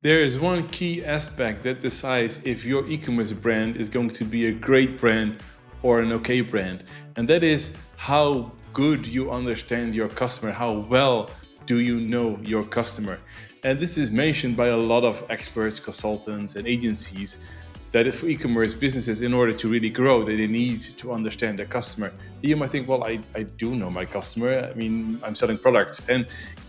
There is one key aspect that decides if your e-commerce brand is going to be a great brand or an okay brand, and that is how good you understand your customer, how well do you know your customer. And this is mentioned by a lot of experts, consultants, and agencies that for e-commerce businesses, in order to really grow, they need to understand their customer. You might think, well, I do know my customer. I mean, I'm selling products. And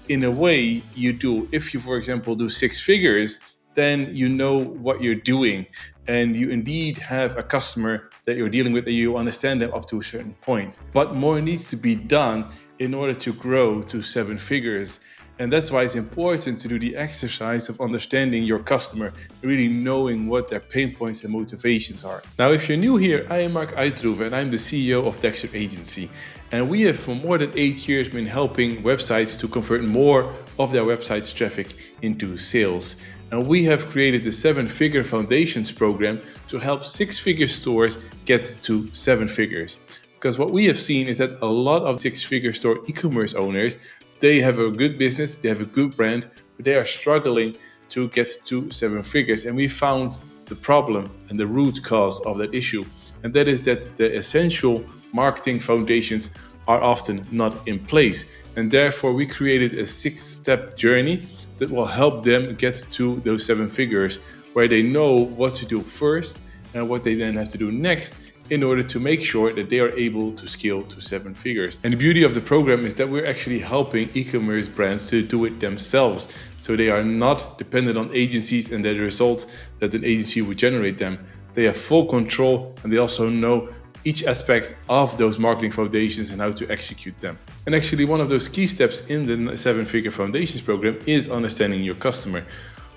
in a way, you do. If you, for example, do six figures, then you know what you're doing. And you indeed have a customer that you're dealing with and you understand them up to a certain point. But more needs to be done in order to grow to seven figures. And that's why it's important to do the exercise of understanding your customer, really knowing what their pain points and motivations are. Now, if you're new here, I am Marc Uitterhoeve and I'm the CEO of Dexter Agency. And we have for more than 8 years been helping websites to convert more of their website's traffic into sales. And we have created the 7-Figure Foundations program to help 6-figure stores get to 7 figures. Because what we have seen is that a lot of 6-figure store e-commerce owners, they have a good business, they have a good brand, but they are struggling to get to 7 figures. And we found the problem and the root cause of that issue. And that is that the essential marketing foundations are often not in place. And therefore, we created a 6-step journey that will help them get to those 7 figures, where they know what to do first and what they then have to do next in order to make sure that they are able to scale to 7 figures. And the beauty of the program is that we're actually helping e-commerce brands to do it themselves. So they are not dependent on agencies and the result that an agency would generate them. They have full control and they also know each aspect of those marketing foundations and how to execute them. And actually, one of those key steps in the 7-Figure Foundations program is understanding your customer.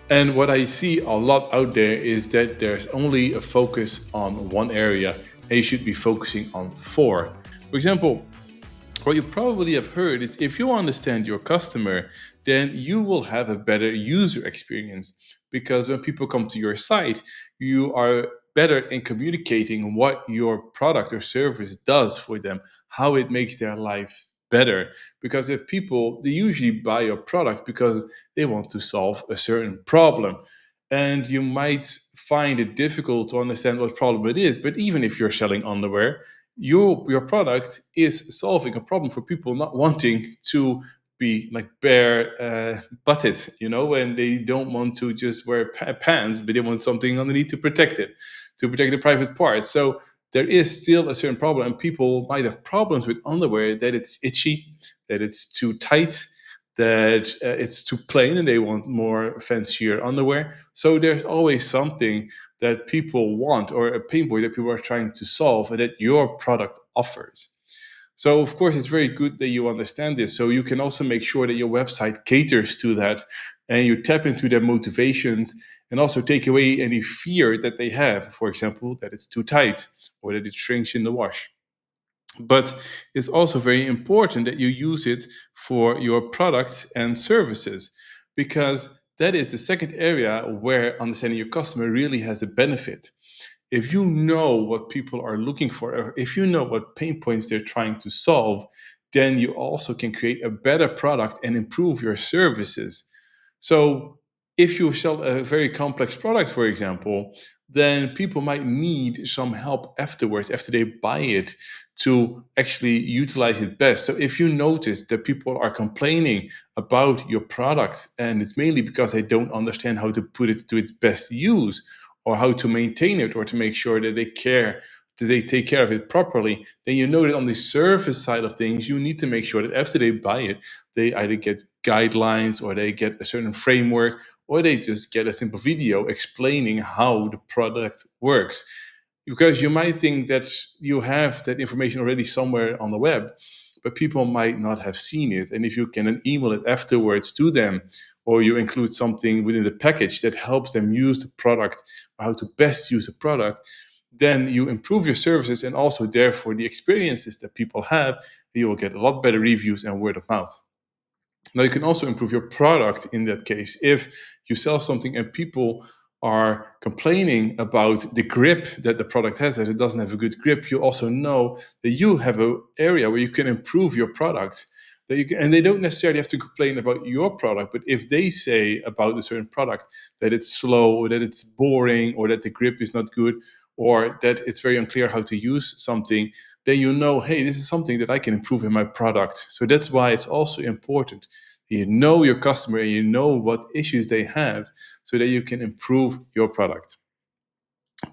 And what I see a lot out there is that there's only a focus on one area and you should be focusing on 4. For example, what you probably have heard is if you understand your customer, then you will have a better user experience. Because when people come to your site, you are better in communicating what your product or service does for them, how it makes their life better. Because if people, they usually buy your product because they want to solve a certain problem. And you might find it difficult to understand what problem it is. But even if you're selling underwear, your product is solving a problem for people not wanting to be like bare butted, when they don't want to just wear pants, but they want something underneath to protect it, to protect the private parts. So there is still a certain problem, and people might have problems with underwear that it's itchy, that it's too tight, that it's too plain, and they want more fancier underwear. So there's always something that people want or a pain point that people are trying to solve and that your product offers. So, of course, it's very good that you understand this. So, you can also make sure that your website caters to that and you tap into their motivations and also take away any fear that they have. For example, that it's too tight or that it shrinks in the wash. But it's also very important that you use it for your products and services, because that is the second area where understanding your customer really has a benefit. If you know what people are looking for, or if you know what pain points they're trying to solve, then you also can create a better product and improve your services. So, if you sell a very complex product, for example, then people might need some help afterwards, after they buy it, to actually utilize it best. So, if you notice that people are complaining about your product, and it's mainly because they don't understand how to put it to its best use, or how to maintain it, or to make sure that they take care of it properly, then you know that on the service side of things, you need to make sure that after they buy it, they either get guidelines or they get a certain framework or they just get a simple video explaining how the product works. Because you might think that you have that information already somewhere on the web, but people might not have seen it. And if you can then email it afterwards to them, or you include something within the package that helps them use the product or how to best use the product, then you improve your services and also therefore the experiences that people have. You will get a lot better reviews and word of mouth. Now, you can also improve your product in that case. If you sell something and people are complaining about the grip that the product has, that it doesn't have a good grip, you also know that you have an area where you can improve your product, and they don't necessarily have to complain about your product, but if they say about a certain product that it's slow or that it's boring or that the grip is not good or that it's very unclear how to use something, then you know, hey, this is something that I can improve in my product. So that's why it's also important you know your customer and you know what issues they have so that you can improve your product.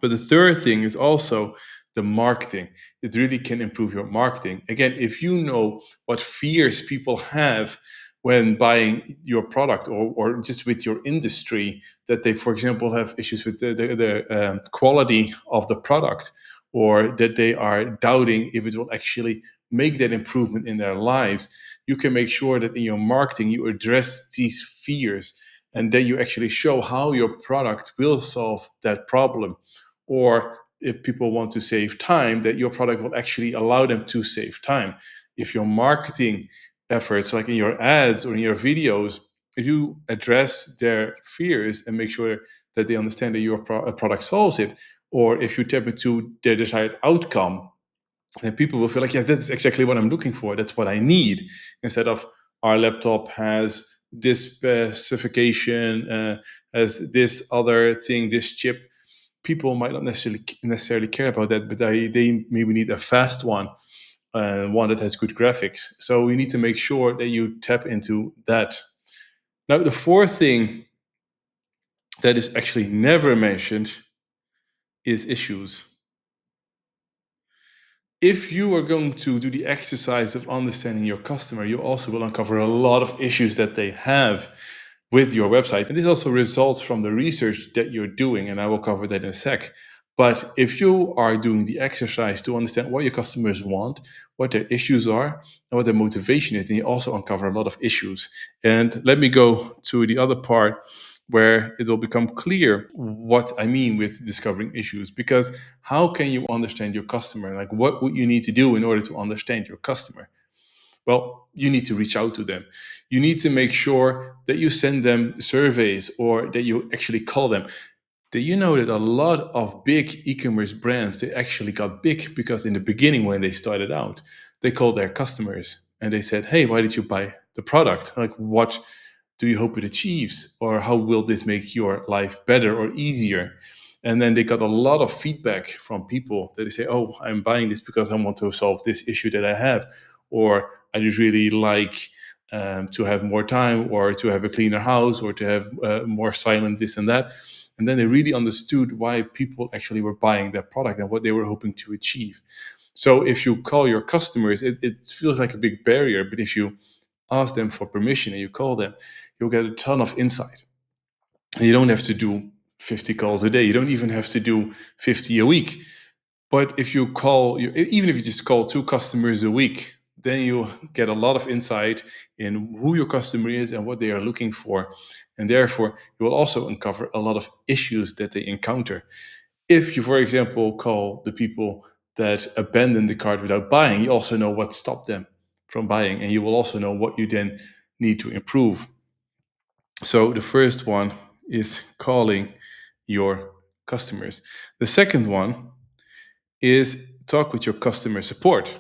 But the third thing is also the marketing. It really can improve your marketing. Again, if you know what fears people have when buying your product or just with your industry, that they, for example, have issues with the quality of the product, or that they are doubting if it will actually make that improvement in their lives, you can make sure that in your marketing you address these fears and that you actually show how your product will solve that problem. Or if people want to save time, that your product will actually allow them to save time. If your marketing efforts, like in your ads or in your videos, if you address their fears and make sure that they understand that your product solves it, or if you tap into their desired outcome, then people will feel like, yeah, that's exactly what I'm looking for. That's what I need. Instead of our laptop has this specification, has this other thing, this chip. People might not necessarily care about that, but they maybe need a fast one, one that has good graphics. So you need to make sure that you tap into that. Now, the fourth thing that is actually never mentioned is issues. If you are going to do the exercise of understanding your customer, you also will uncover a lot of issues that they have with your website. And this also results from the research that you're doing, and I will cover that in a sec. But if you are doing the exercise to understand what your customers want, what their issues are, and what their motivation is, then you also uncover a lot of issues. And let me go to the other part where it will become clear what I mean with discovering issues. Because how can you understand your customer? Like, what would you need to do in order to understand your customer? Well, you need to reach out to them. You need to make sure that you send them surveys or that you actually call them. Do you know that a lot of big e-commerce brands, they actually got big because in the beginning when they started out, they called their customers and they said, hey, why did you buy the product? Like, what do you hope it achieves? Or how will this make your life better or easier? And then they got a lot of feedback from people that they say, oh, I'm buying this because I want to solve this issue that I have. Or I just really like to have more time or to have a cleaner house or to have more silent this and that. And then they really understood why people actually were buying that product and what they were hoping to achieve. So if you call your customers, it feels like a big barrier, but if you ask them for permission and you call them, you'll get a ton of insight. And you don't have to do 50 calls a day. You don't even have to do 50 a week. But if you call, even if you just call two customers a week, then you get a lot of insight in who your customer is and what they are looking for. And therefore, you will also uncover a lot of issues that they encounter. If you, for example, call the people that abandon the cart without buying, you also know what stopped them from buying. And you will also know what you then need to improve. So the first one is calling your customers. The second one is talk with your customer support.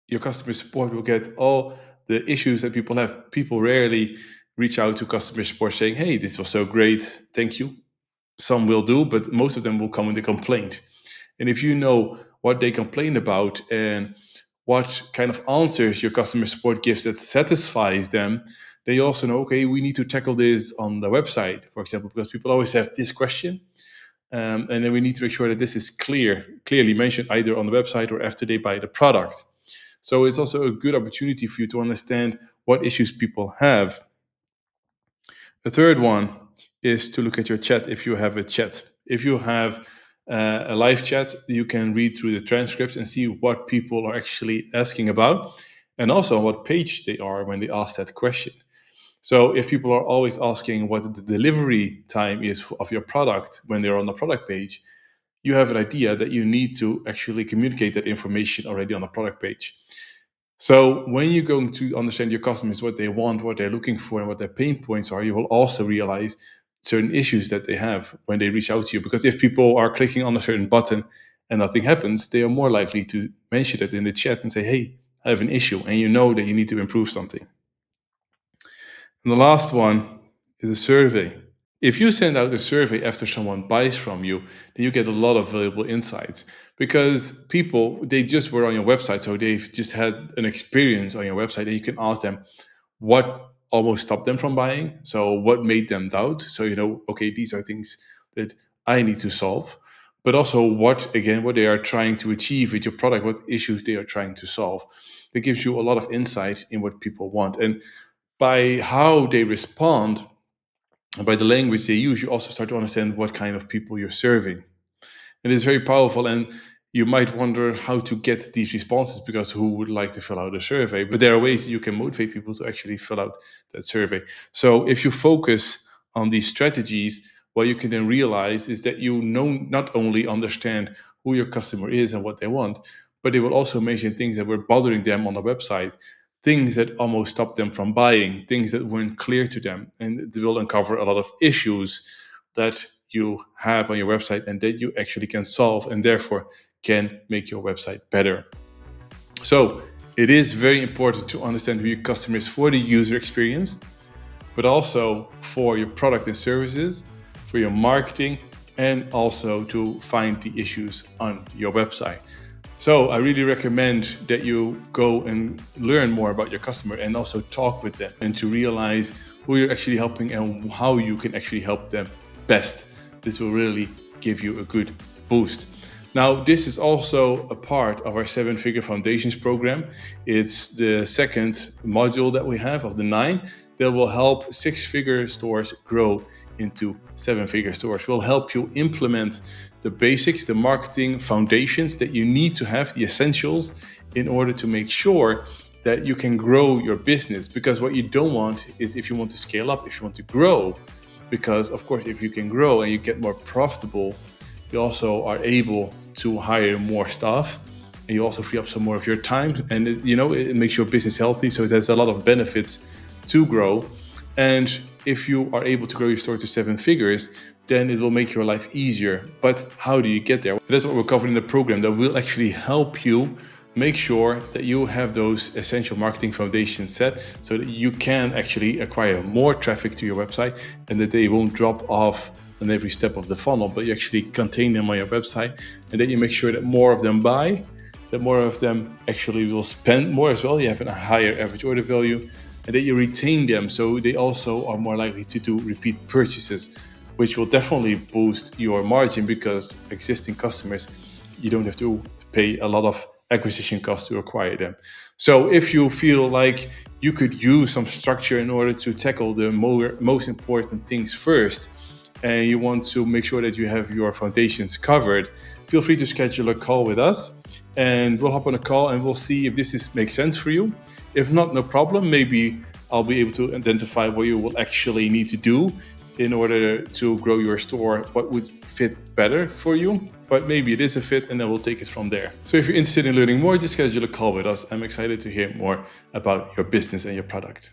Your customer support will get all the issues that people have. People rarely reach out to customer support saying, hey, this was so great, thank you. Some will do, but most of them will come with a complaint. And if you know what they complain about and what kind of answers your customer support gives that satisfies them, then you also know, okay, we need to tackle this on the website, for example, because people always have this question. And then we need to make sure that this is clearly mentioned either on the website or after they buy the product. So it's also a good opportunity for you to understand what issues people have. The third one is to look at your chat if you have a chat. If you have a live chat, you can read through the transcripts and see what people are actually asking about and also on what page they are when they ask that question. So if people are always asking what the delivery time is of your product when they're on the product page, you have an idea that you need to actually communicate that information already on the product page. So when you're going to understand your customers, what they want, what they're looking for, and what their pain points are, you will also realize certain issues that they have when they reach out to you. Because if people are clicking on a certain button and nothing happens, they are more likely to mention it in the chat and say, hey, I have an issue, and you know that you need to improve something. And the last one is a survey. If you send out a survey after someone buys from you, then you get a lot of valuable insights because people, they just were on your website, so they've just had an experience on your website, and you can ask them what almost stopped them from buying. So what made them doubt? So you know, okay, these are things that I need to solve. But also what they are trying to achieve with your product, what issues they are trying to solve. That gives you a lot of insight in what people want. And by how they respond and by the language they use, you also start to understand what kind of people you're serving. It is very powerful, and you might wonder how to get these responses because who would like to fill out a survey? But there are ways that you can motivate people to actually fill out that survey. So if you focus on these strategies, what you can then realize is that you know not only understand who your customer is and what they want, but they will also mention things that were bothering them on the website, things that almost stopped them from buying, things that weren't clear to them, and it will uncover a lot of issues that you have on your website and that you actually can solve and therefore can make your website better. So it is very important to understand who your customer is for the user experience, but also for your product and services, for your marketing, and also to find the issues on your website. So I really recommend that you go and learn more about your customer and also talk with them and to realize who you're actually helping and how you can actually help them best. This will really give you a good boost. Now, this is also a part of our 7-Figure Foundations program. It's the second module that we have of the 9 that will help 6-figure stores grow into 7-figure stores. Will help you implement the basics, the marketing foundations that you need to have, the essentials, in order to make sure that you can grow your business. Because what you don't want is, if you want to scale up, if you want to grow, because of course, if you can grow and you get more profitable, you also are able to hire more staff, and you also free up some more of your time, and it makes your business healthy. So there's a lot of benefits to grow. And if you are able to grow your store to 7 figures, then it will make your life easier. But how do you get there? That's what we're covering in the program that will actually help you make sure that you have those essential marketing foundations set so that you can actually acquire more traffic to your website and that they won't drop off on every step of the funnel, but you actually contain them on your website, and then you make sure that more of them buy, that more of them actually will spend more as well. You have a higher average order value, and that you retain them so they also are more likely to do repeat purchases, which will definitely boost your margin because existing customers, you don't have to pay a lot of acquisition costs to acquire them. So if you feel like you could use some structure in order to tackle the most important things first, and you want to make sure that you have your foundations covered, feel free to schedule a call with us, and we'll hop on a call and we'll see if makes sense for you. If not, no problem. Maybe I'll be able to identify what you will actually need to do in order to grow your store, what would fit better for you. But maybe it is a fit, and then we'll take it from there. So if you're interested in learning more, just schedule a call with us. I'm excited to hear more about your business and your product.